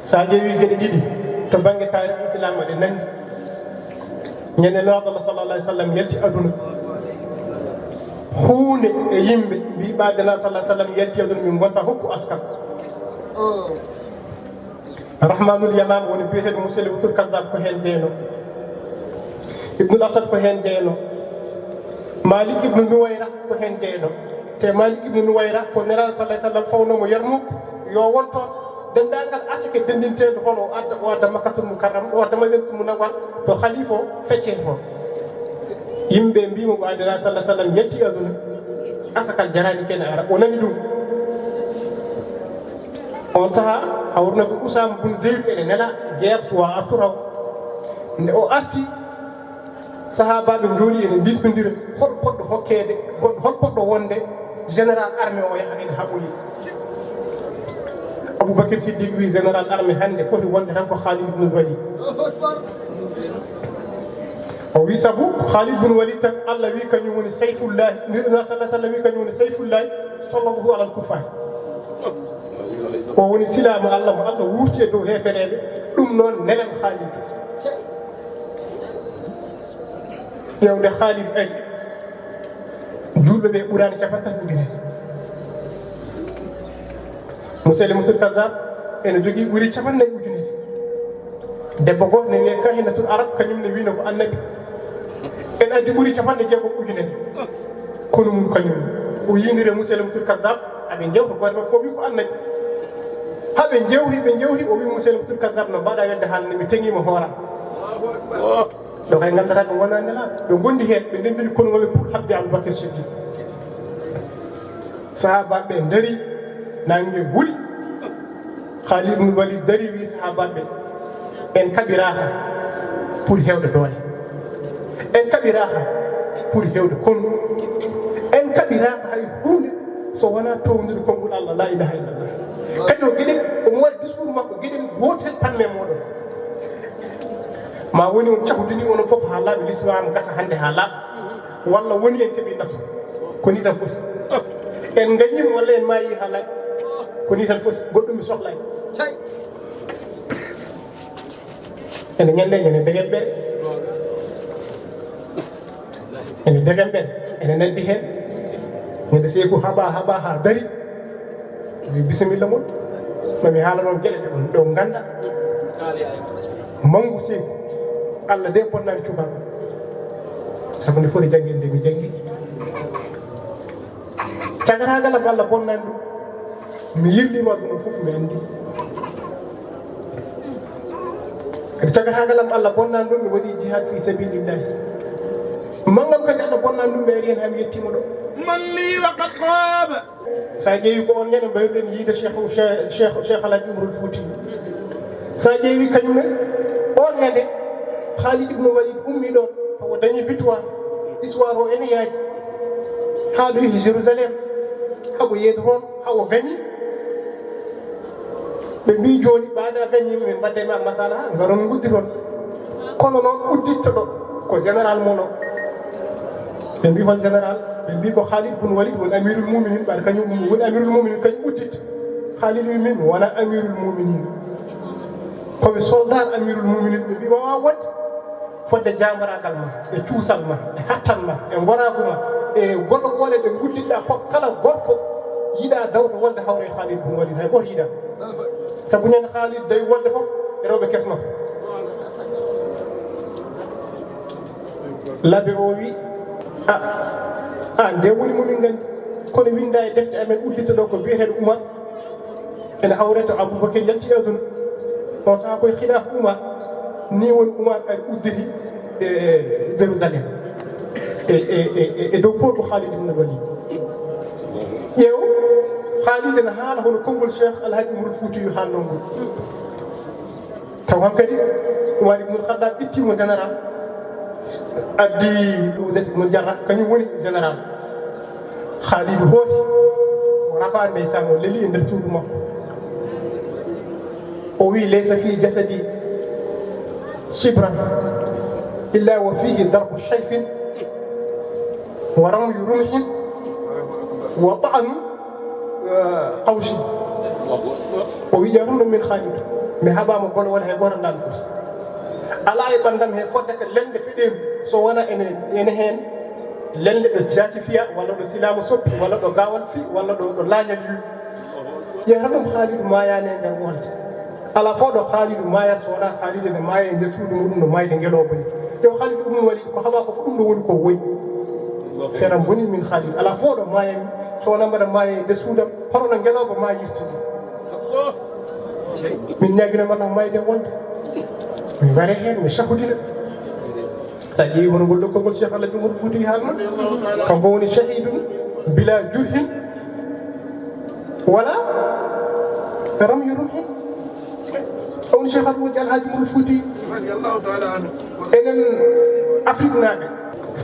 sa ƴeewi geɗe ɗiɗi to bange taarih islam ɗe nandi ñande naaɗo Allah sallallahu alaihi wasallam yalti aduna huunde e yimɓe mbiɓade na sallah sallam yalti aduna min gonta hokku askal rahmanul yamam woni biyeteɗo Musaylamatul Kazzab ko hen jeeyno ibnul asad ko hen jeeyno Malik ibnu Nuwayra ko hen jeeyno te Malik ibnu Nuwayra ko neraɗo sallah sallam fawnomo Yarmuk yo wonto dendagal asake dendinteɗo hono o adda Makkatul Mukarram o adda Madinatul Munawwar to khalifa o fecce toon yimɓe mbimo ko adina sallah sallam yetti aduna asakal jarani kene ara o nani ɗum on saaha hawrno ko Usama bun Zeyd ene nela guerre suwa arturaw nde o arti sahabaɓe jooɗi ene bismodira hol poɗɗo hokkede hol poɗɗo wonde général armé o yaha ene haɓoyi Aboubacry Siddiq wi général armé hande foti wonde tan ko Khalid ibn Walid o wi sabu Khalid ibn Walid tan Allah wi kañum woni sayfullahi nirɗuna sallah sallam wi kañum woni sayfullahi sallallahu alal kufar o woni silama Allah mo Allah wurti e dow hefereɓe ɗum noon nelen Khalid ƴewde Khalid ari julɓe ɓe ɓurani capantati ujunere Musaylamatul Kazzab ene jogui ɓuuri capannayyi ujunere debbo goto ne wiye kahinatul arab kañum ne wino ko annabi en addi ɓuuri capanɗe jeegom ujunere kono mum kañum o yindire Musaylamatul Kazzab aɓe jewta goto maɓɓe fof wi ko annabi haɓe jewti o wi Musaylamatul Kazzab no mbaɗa wedde haalde mi teŋima hooram ɗo kay gandata ɗum wona nelaɗo ɓe gondi hen ɓe ndendini kono maɓe pour habde Aboubacry Siddiq sahabaɓe daari nangue huuli Khalid ibn Walid daari wi sahabaɓe en kaɓiraka pour hewde doole en kaɓiraka pour hewde konnu en kaɓiraka hay hunde so wona townude konngol Allah la ilaha illallah kadi o gueɗen omo waɗi discours makko gueɗen gotel tanme moɗon ma woni on cahudini onon foof ha laaɓi l'islam gasa hande ha laaɓa walla woni en keeɓi nafu ko ni tan foti en gañima walla en maayi ha laaɓi ko ni tan foti goɗɗum mi sohlani ene ñande ene degen ɓere ene degen ɓere ene nandi hen ñande seyku haɓa ha dari wi bisimilla moon mami haala noon gueɗe ɗe ɗo ganda mangu seyku Allah de bonnani cubalɓe sabu nde foti janggede nde mi janggi cagatagal am Allah bonnani ɗum mi yirlima ɗum fof mi andi kadi cagatagal am Allah bonnani ɗum mi waɗi jihad fi sabilillahi mangam kadi Allah bonnani ɗum mi ari hen hami yettima ɗo من لي وقد غاب sa ƴeewi ko on ñande mbayruɗen yiide cheikh Alhaji Umarul Fouti sa ƴeewi kañum ne on ñande Khalid ibn Walid ummi ɗon o dañi victoire histoire o ene yaaji ha ɗo yehi Jérusalem haɓo yeedo toon hawo gañi ɓe mbi joni ɓaada gañima min mbadde ma masala ha garon guddi toon kono noon udditta ɗo ko général mon o ɓe mbi hon général ɓe mbi ko Khalid ibn Walid woni amirul muminin ɓaɗa kañum woni amirul muminin kañum udditta Khalid wi min wona amirul muminin komi soldat amirul muminin ɓe mbi wawa wadde fodde jamaragal ma e cuusal ma e hattan ma e goragu ma e goɗɗo gole ɗe guddidɗa fof kala gorko yiiɗa dawto wonde hawre Khalid ibn Walid hay goto yiiɗa sabu ñande Khalid dawi wonde fof e rewɓe kesma labbe o wi nde woni momin gandi kono winda e defte amen uddita ɗo ko biyeteɗo Oumar ene hawrete Aboubacry yalti aduna on saaha koye khilaf Oumar ni woni Oumar ari udditi e Jérusalem e dow porɗo Khalid ibn Walid ƴeew Khalid ene haala hono konngol cheikh Alhaji Umarul Fouti yu haalno ngol taw hankkadi Oumar ibnul Khattab ittimo général addi mo jarra kañum woni général Khalid hooti o rafa ndeysan o leeli e nder suudu makko o wi laysa fi jasadi shibran illa wa fihi darbu shayfin wa ramyu rumhin wa ta'nu qawshin o wi jarum ɗum min Khalid mi haɓama goɗo wona he goto ndan foti ala e ɓandam he fodde ko lende fiɗima so wona ene hen lende ɗo jatifiya walla ɗo silamu soppi walla ɗo gawal fi walla ɗo lañal yu ƴeeta ɗum haaliɗum mayani e nder wonde ala fo ɗo haaliɗum mayata so wona haalide nde maya e nder suudu muɗum no mayde ngeloba ni ƴew haaliɗu ɗum waɗi ko haɓa ko fo ɗum ɗo woni ko woyi feram boni min haaliɗum ala fo ɗo mayami so wona mbaɗa maya e nder suudam hono no ngeloba ma yirtini min ñaguino Allah mayde wonde mi ware hen mi sahudina sa ƴeewi hono ngol ɗoggol ngol Cheikh Alaji Umarul Fouti haalno kanko woni shahidun bila jurhin wala ramyu rumhin o woni Cheikh Alhaji Umarul Fouti enen Afrique naaɓe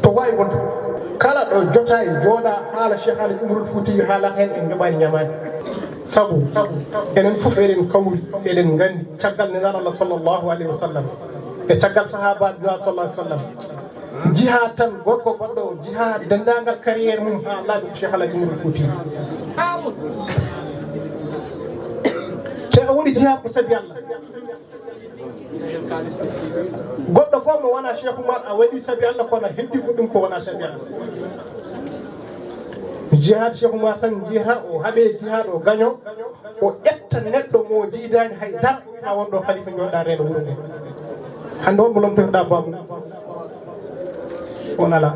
to wawi wonde fof kala ɗo jota e jooɗa haala Cheikh Alaji Umarul Fouti haala hen en joɓani ñamani sabu enen fof eɗen kawri eɗen gandi caggal nelaɗo Allah sallllahu alayhi wa sallam e caggal sahabaɓe nelaɗo sallah sallam jiha tan gorko goɗɗo jiha dendagal carriére mum ha laaɓi ko Cheikh Alaji Umarul Fouti te o waɗi jiha ko saabi Allah goɗɗo fof mo wona Cheikh Oumar a waɗi saabi Allah kono heddi ko ɗum ko wona saabi Allah jihad Cheikh Oumar tan jihata o haaɓe jihad o gaño o ƴetta neɗɗo mo jiidani haydara ha wonɗo khalifa joɗɗa reeno wuuro nde hande on mo lomtotoɗa babou on ala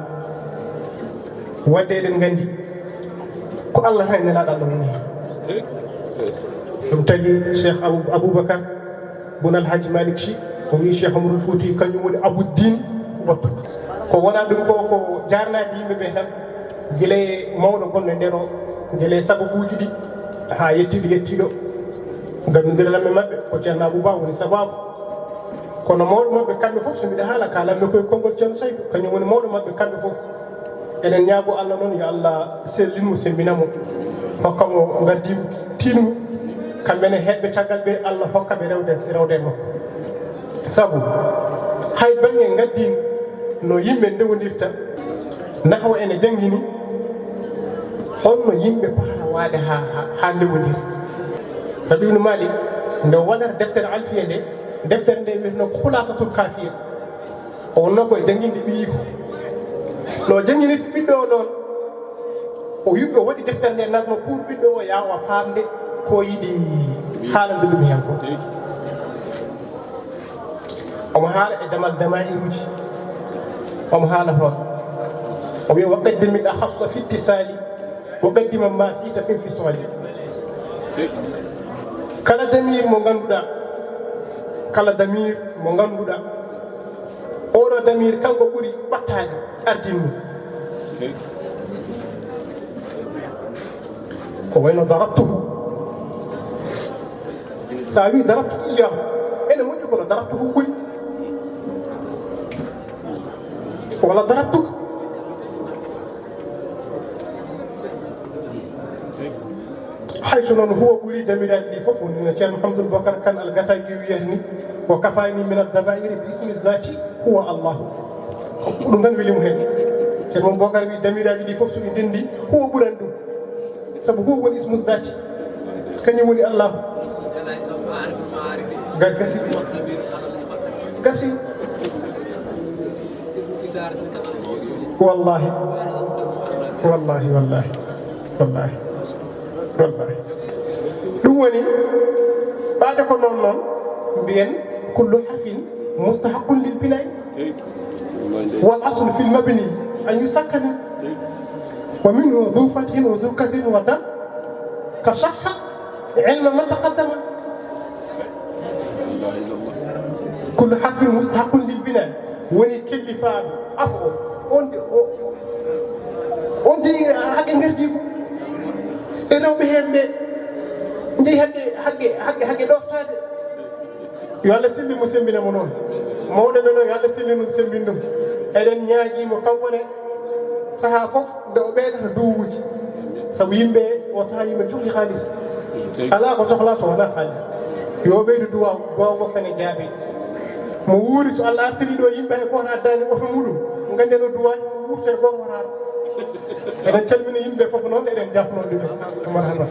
wadde eɗen gandi ko Allah tan nelaɗo Allah woni hen ɗum tagui Cheikh Aboubacar bun Alhaji Malick Sy o wi Cheikh Umarul Fouti kañum woni Abouddin wattude ko wona ɗum ko jarnade yimɓeɓe tan guila e mawɗo gonɗo nden o guila e sababuji ɗi ha yettiɗo yettiɗo gandodiral maɓɓe ko ceerno Abouba woni sababu kono mawɗo maɓɓe kamɓe fof so mbiɗa haala kalanmi koye konngol ceerno Saydou kañum woni mawɗo maɓɓe kamɓe fof eɗen ñaago Allah noon yo Allah sellinmo sembinamo hokkamo gaddimo tinmo kamɓene heɓɓe caggal ɓe Allah hokkaɓe rewde makko sabu hay banggue gaddino no yimɓe ndewodirta nahwa ene jangini holno yimɓe pata waade ha ndewodiri sabi Ibn Malik nde waɗata deftere alfiya nde deftere nde wiyeteno khulasatul kafiya o wonno koye janginde ɓiyiko no janginiti ɓiɗɗo o ɗon o yiɓɓe waɗi deftere nde nasma pour ɓiɗɗo o yawa famde ko yiɗi haalande ɗum hen ko omo haala e damal damairuji omo haala toon o wiya waqaddimi ɗa hafsa fi ittisali wo qaddima ma siita fi infisali kala damir mo ganduɗa kala damir mo ganduɗa oɗo damir kanko ɓuuri ɓattade ardinmu ko wayno darabtuhu sa wi darabtu iyahu ene moƴƴi kono darabtuhu ɓuuri walla darabtuka hayso noon huwa ɓuuri damiraji ɗi fof no ceerno Mouhamadoul Bocar Kane Algatagui wiyata ni wa kafani min addabairi bi ismi zati huwa allahu ɗum tan welimo hen ceerno Bocar wi damiraji ɗi fof soɗi ndendi huwa ɓuurani ɗum saabu huwa woni ismu zati kañum woni allahu gasi gasi wallahi wallahi wallahi wallahi wallahi ɗum woni ɓaade ko noon noon mbiyen kullu harfin mustahaqqun lil binai wal aslu fil mabni an yusakkana wa minhu dhu fathin wa dhu kasrin wa dam ka sahha ilma man taqaddama kullu harfin mustahaqqun lil binai woni kellifaɗo afo on jeeyi haqqe gardiko e rewɓe hen ɓe jeeyi haqqe ɗoftade yo Allah sellimo sembinamo noon mawɗo men o yo Allah sellinum sembin ɗum eɗen ñaaguimo kankone saaha foof nde o ɓeydata duwuji saabu yimɓe o saaha yimɓe cuhli haalis ala ko sohla so wona haalis yo ɓeydu duwaw gowgo kane jaabe mo wuuri so Allah artiri ɗo yimɓe hay goto addani oto muɗum gande no duwaji wurte goto wotata eɗen calmini yimɓe fof noon eɗen jafno ɗumen marhaba